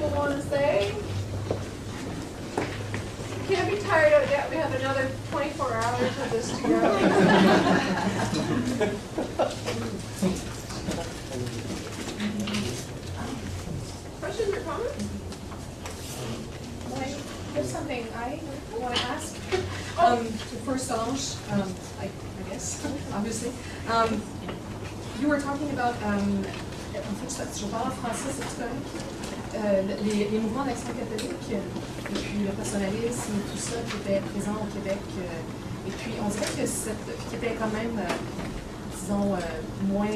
people want to say? Can't be tired out yet. We have another 24 hours of this to go. Questions or comments? There's something I want to ask. For Solange, I guess, obviously. You were talking about, en fait, je parle en français, c'est correct? Les mouvements d'action catholique, depuis le personnalisme et tout ça qui était présent au Québec. Et puis, on dirait que qui était quand même, disons, moins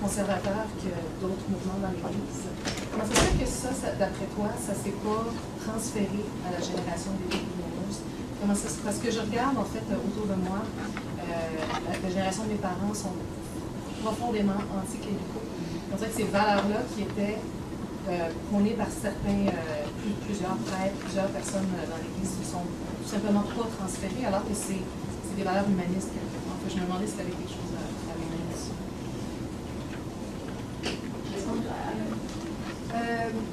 conservateur que d'autres mouvements dans l'Église. Comment ça se fait que ça d'après toi, ça ne s'est pas transféré à la génération des baby boomers? Comment ça, parce que je regarde, en fait, autour de moi, la génération de mes parents sont profondément anti-cléricaux. On dirait que ces valeurs-là qui étaient prônées par certains, plusieurs prêtres, plusieurs personnes dans l'Église ne sont tout simplement pas transférées, alors que c'est des valeurs humanistes. En fait, je me demandais si tu avais quelque chose à mener là-dessus.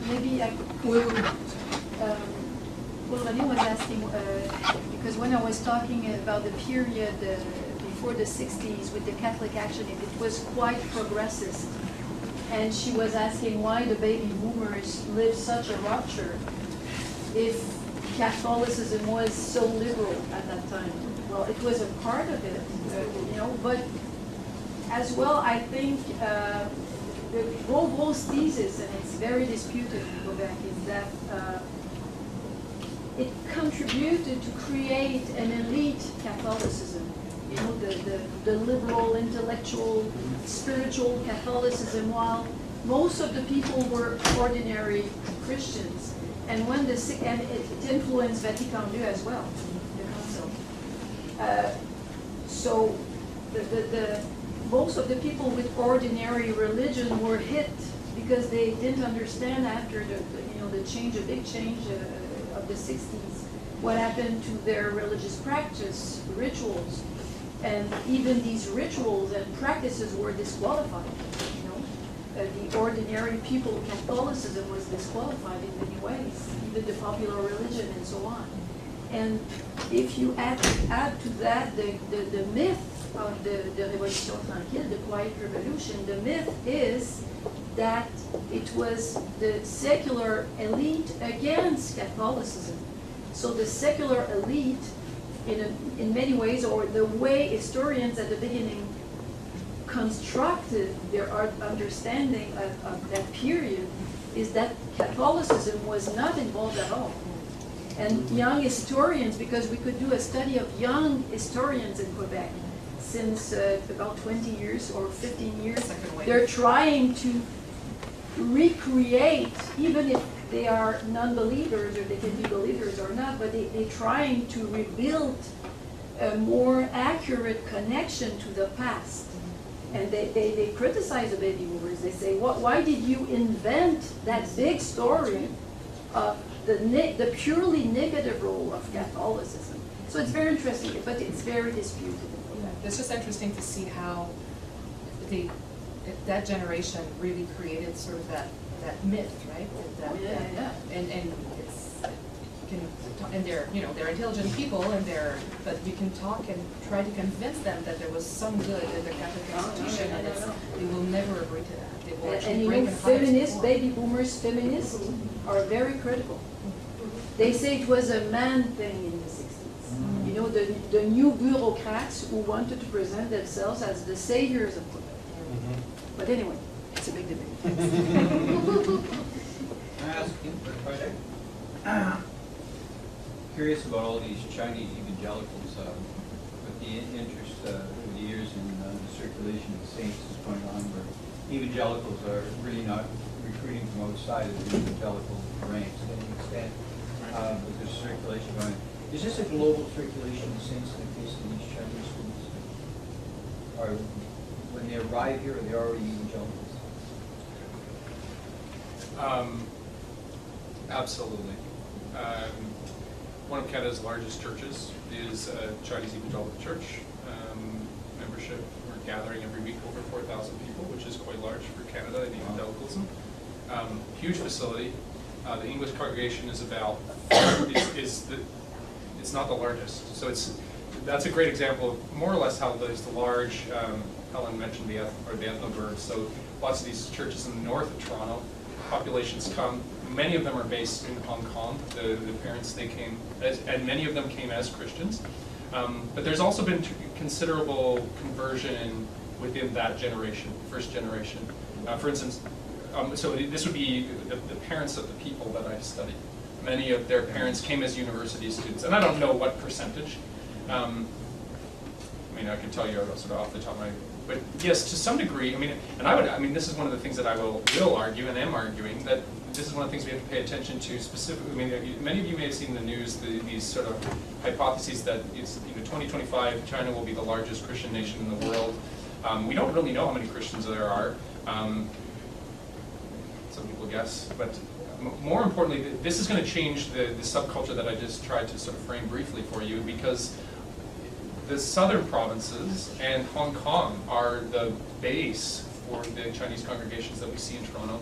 Maybe I well, René was asking, because when I was talking about the period before the 60s with the Catholic Action, it was quite progressist. And she was asking why the baby boomers lived such a rupture if Catholicism was so liberal at that time. Well, it was a part of it, but as well, I think Beauvau's thesis, and it's very disputed in Quebec, is that it contributed to create an elite Catholicism. The liberal, intellectual, spiritual Catholicism, while most of the people were ordinary Christians. And when and it influenced Vatican II as well, the council. So most of the people with ordinary religion were hit because they didn't understand after the big change of the 60s, what happened to their religious practice, rituals. And even these rituals and practices were disqualified. The ordinary people, Catholicism was disqualified in many ways, even the popular religion and so on. And if you add to that the myth of the Révolution Tranquille, the Quiet Revolution, the myth is that it was the secular elite against Catholicism. So the secular elite, in many ways, or the way historians at the beginning constructed their understanding of that period, is that Catholicism was not involved at all. And young historians, because we could do a study of young historians in Quebec since about 20 years or 15 years, they're trying to recreate, even if they are non-believers, or they can be believers or not, but they're trying to rebuild a more accurate connection to the past. And they criticize the baby boomers. They say, why did you invent that big story of the purely negative role of Catholicism? So it's very interesting, but it's very disputed. Yeah, it's just interesting to see how that generation really created sort of that myth, right? And it's you can, and they're intelligent people, but you can talk and try to convince them that there was some good in the Catholic institution, and they will never agree to that. They will actually break and feminists, baby boomers, feminists are very critical. They say it was a man thing in the 60s. The new bureaucrats who wanted to present themselves as the saviors of Quebec. But anyway, it's a big debate. Can I ask a question? Curious about all these Chinese evangelicals, with the interest over the years in the circulation of saints is going on, where evangelicals are really not recruiting from outside of the evangelical ranks to any extent, with the circulation going on. Is this a global circulation of saints in the case of these Chinese students? Or when they arrive here, are they already evangelicals? Absolutely. One of Canada's largest churches is Chinese Evangelical Church. Membership, we're gathering every week over 4,000 people, which is quite large for Canada in evangelicalism. Huge facility. The English congregation is about, it's not the largest. So that's a great example of more or less how there's the large, Helen mentioned the ethnoburgs. So lots of these churches in the north of Toronto, populations come, many of them are based in Hong Kong. The parents, they came, and many of them came as Christians. But there's also been considerable conversion within that generation, first generation. For instance, so this would be the parents of the people that I studied. Many of their parents came as university students, and I don't know what percentage. I mean, I can tell you sort of off the top of my head. But yes, to some degree, I mean, this is one of the things that I will argue and am arguing, that this is one of the things we have to pay attention to specifically. I mean, many of you may have seen in the news these sort of hypotheses that 2025 China will be the largest Christian nation in the world. We don't really know how many Christians there are. Some people guess, but more importantly, this is going to change the subculture that I just tried to sort of frame briefly for you, because the southern provinces and Hong Kong are the base for the Chinese congregations that we see in Toronto,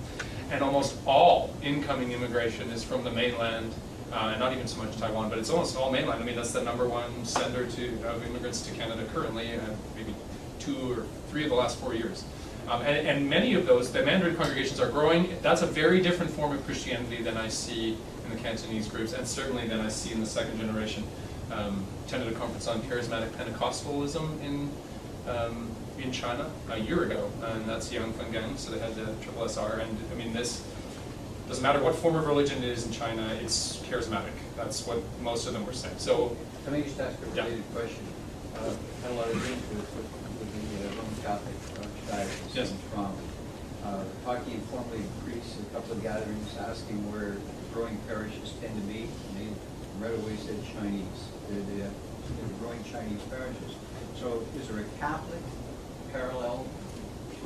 and almost all incoming immigration is from the mainland, and not even so much Taiwan, but it's almost all mainland. I mean, that's the #1 sender of immigrants to Canada currently, maybe 2 or 3 of the last 4 years. And many of those, the Mandarin congregations are growing. That's a very different form of Christianity than I see in the Cantonese groups, and certainly than I see in the second generation. Attended a conference on charismatic Pentecostalism in China a year ago, and that's Yang Fenggang, so they had the SSR, and I mean, this doesn't matter what form of religion it is in China, it's charismatic. That's what most of them were saying. So, Let me just ask a related question. I had a lot of dealings with the Roman Catholic Archdiocese in Toronto. Talking informally with priests, a couple of gatherings, asking where growing parishes tend to meet, and they right away said Chinese. They're growing Chinese parishes. So is there a Catholic parallel to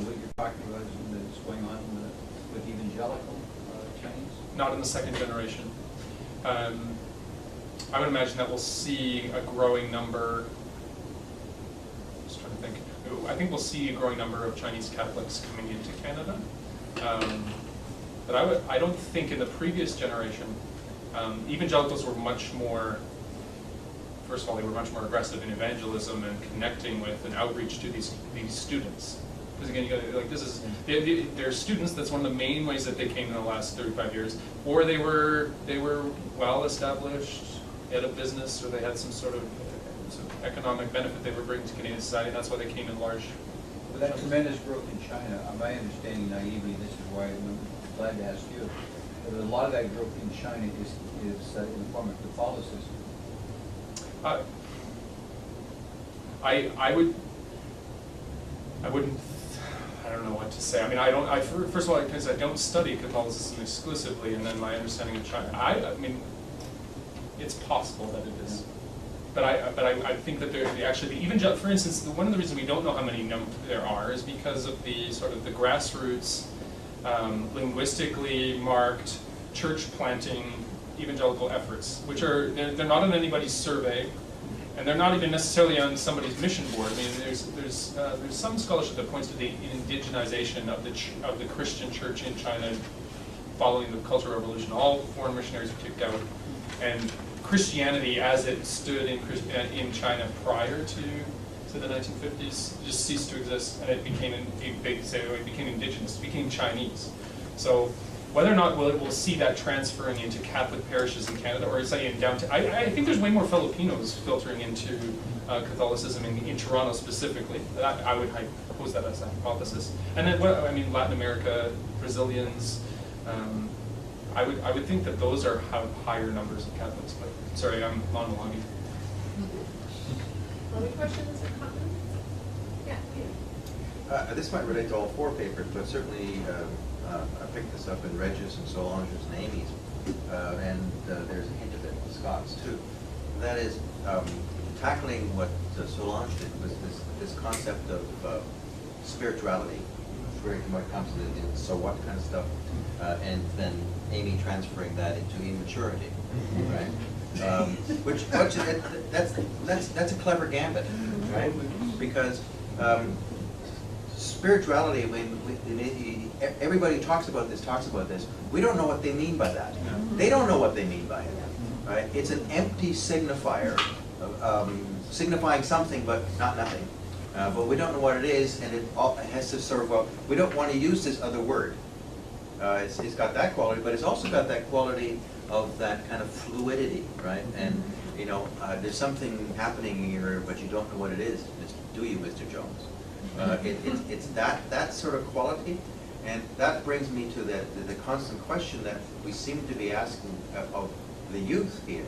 what you're talking about that's going on with evangelical Chinese? not in the second generation. I would imagine that we'll see a growing number. Just trying to think. I think we'll see a growing number of Chinese Catholics coming into Canada. But I don't think in the previous generation, evangelicals were much more. First of all, they were much more aggressive in evangelism and connecting with and outreach to these students. Because again, you got like this is they're students. That's one of the main ways that they came in the last 35 years. Or they were well established, had a business, or they had some sort of economic benefit they were bringing to Canadian society. And that's why they came in large. With that tremendous growth in China, my understanding naively, this is why I'm glad to ask you, that a lot of that growth in China is in the form of Catholicism. I don't know what to say. I mean, first of all, because I don't study Catholicism exclusively, and then my understanding of China, I mean, it's possible that it is. But I think that for instance, one of the reasons we don't know how many there are is because of the sort of the grassroots, linguistically marked church planting evangelical efforts, which they're not on anybody's survey, and they're not even necessarily on somebody's mission board. I mean, there's some scholarship that points to the indigenization of the Christian church in China following the Cultural Revolution. All foreign missionaries were kicked out, and Christianity, as it stood in China prior to the 1950s, just ceased to exist, and it became it became indigenous, it became Chinese. So whether or not we'll see that transferring into Catholic parishes in Canada, or say in downtown, I think there's way more Filipinos filtering into Catholicism in Toronto specifically. I would pose that as a hypothesis. And then, Latin America, Brazilians. I would think that those have higher numbers of Catholics. But sorry, I'm monologuing. Other questions or comments? Yeah, Peter. This might relate to all four papers, but certainly I picked this up in Regis and Solange's and Amy's, and there's a hint of it in Scott's too. That is tackling what Solange did was this concept of spirituality, where it comes to the so what kind of stuff, and then Amy transferring that into immaturity, right? That's a clever gambit, right? Because spirituality, everybody talks about this, we don't know what they mean by that. They don't know what they mean by it, right? It's an empty signifier, signifying something but not nothing. But we don't know what it is, and it has to sort of, well, we don't want to use this other word. It's got that quality, but it's also got that quality of that kind of fluidity, right? And, you know, there's something happening here, but you don't know what it is, do you, Mr. Jones? It's that sort of quality, and that brings me to the constant question that we seem to be asking of the youth here,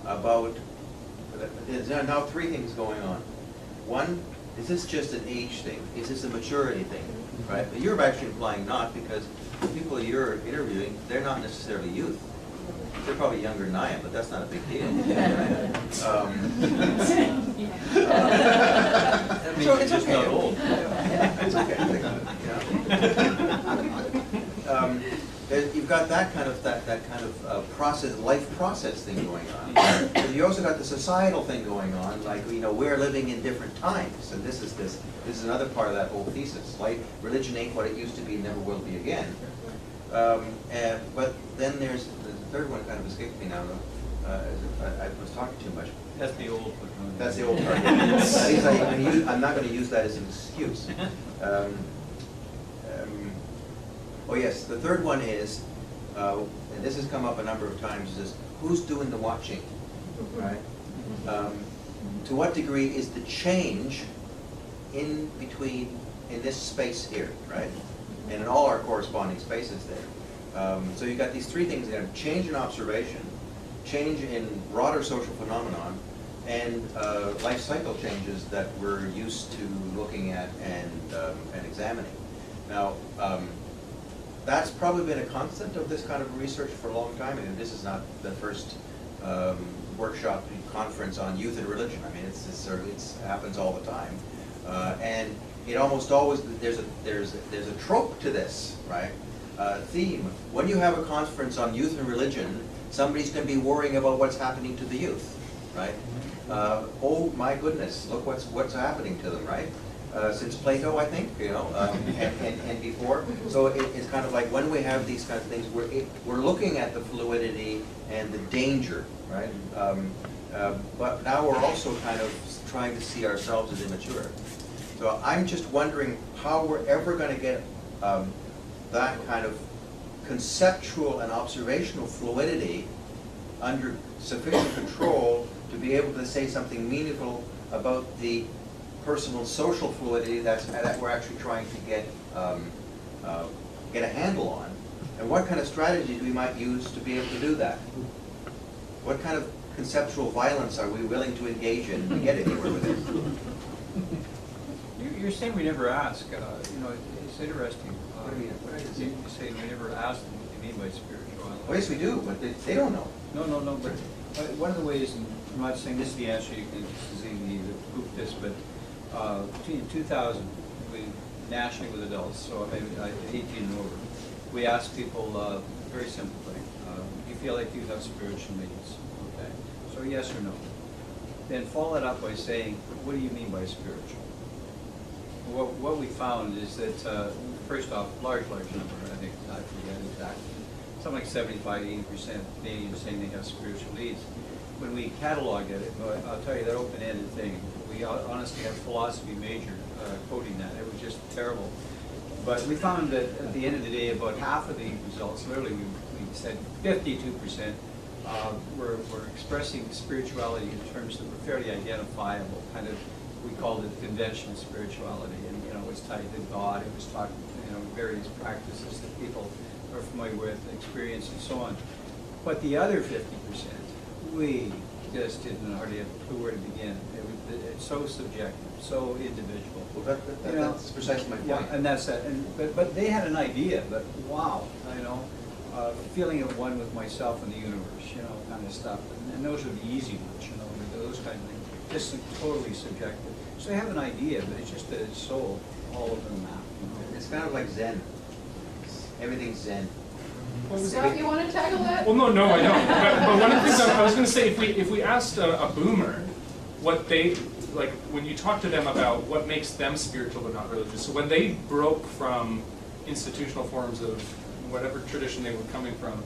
about, there's now three things going on. One, is this just an age thing? Is this a maturity thing, right? But you're actually implying not, because the people you're interviewing, they're not necessarily youth. They're probably younger than I am, but that's not a big deal. So it's just okay. not old. It's okay. You've got that kind of process, life process thing going on. But you also got the societal thing going on, like, you know, we're living in different times, and this is another part of that whole thesis. Like, religion ain't what it used to be, never will be again. But then there's the third one, kind of escaped me now, though. I was talking too much. That's the old one. That's the old part. At least I'm not going to use that as an excuse. Oh yes, the third one is, and this has come up a number of times, is who's doing the watching, right? To what degree is the change in between, in this space here, right? And in all our corresponding spaces there. So you've got these three things there: change in observation, change in broader social phenomenon, and life cycle changes that we're used to looking at and examining. Now, that's probably been a constant of this kind of research for a long time, and this is not the first workshop conference on youth and religion. I mean, it happens all the time, and it almost always there's a trope to this, right? Theme. When you have a conference on youth and religion, somebody's going to be worrying about what's happening to the youth, right? Oh my goodness, look what's happening to them, right? Since Plato, I think, you know, and before. So it's kind of like when we have these kind of things, we're looking at the fluidity and the danger, right? But now we're also kind of trying to see ourselves as immature. So I'm just wondering how we're ever going to get that kind of conceptual and observational fluidity under sufficient control to be able to say something meaningful about the personal social fluidity that we're actually trying to get a handle on, and what kind of strategies we might use to be able to do that. What kind of conceptual violence are we willing to engage in to get anywhere with it? You're saying we never ask. You know, it's interesting. What do you mean? You say we never ask them what they mean by spirituality. Well, yes, we do, but they don't know. No. But one of the ways, and I'm not saying this is the answer. You can easily prove this, but between 2000, we nationally with adults, so 18 and over, we asked people a very simple thing: do you feel like you have spiritual needs? Okay, so yes or no. Then follow it up by saying, what do you mean by spiritual? What we found is that, first off, large number, I think, I forget exactly, something like 75–80% of Canadians saying they have spiritual needs. When we cataloged it, I'll tell you that open-ended thing, we honestly had a philosophy major quoting that. It was just terrible. But we found that at the end of the day, about half of the results, literally we said 52%, were expressing spirituality in terms that were fairly identifiable, kind of, we called it conventional spirituality, and you know, it was tied to God, it was talking, you know, various practices that people are familiar with, experience, and so on. But the other 50%, we just didn't hardly have a clue where to begin. It's so subjective, so individual. Well, that's precisely my point. Yeah, and that's that. But they had an idea, but wow, you know, feeling at one with myself and the universe, you know, kind of stuff. And those are the easy ones, you know, those kind of things. Just totally subjective. So they have an idea, but it's just that it's so all over the map. You know? It's kind of like Zen. Everything's Zen. Scott, you want to tackle that? Well, no, I don't. But one of the things I was going to say, if we asked a boomer what they like, when you talk to them about what makes them spiritual but not religious, so when they broke from institutional forms of whatever tradition they were coming from,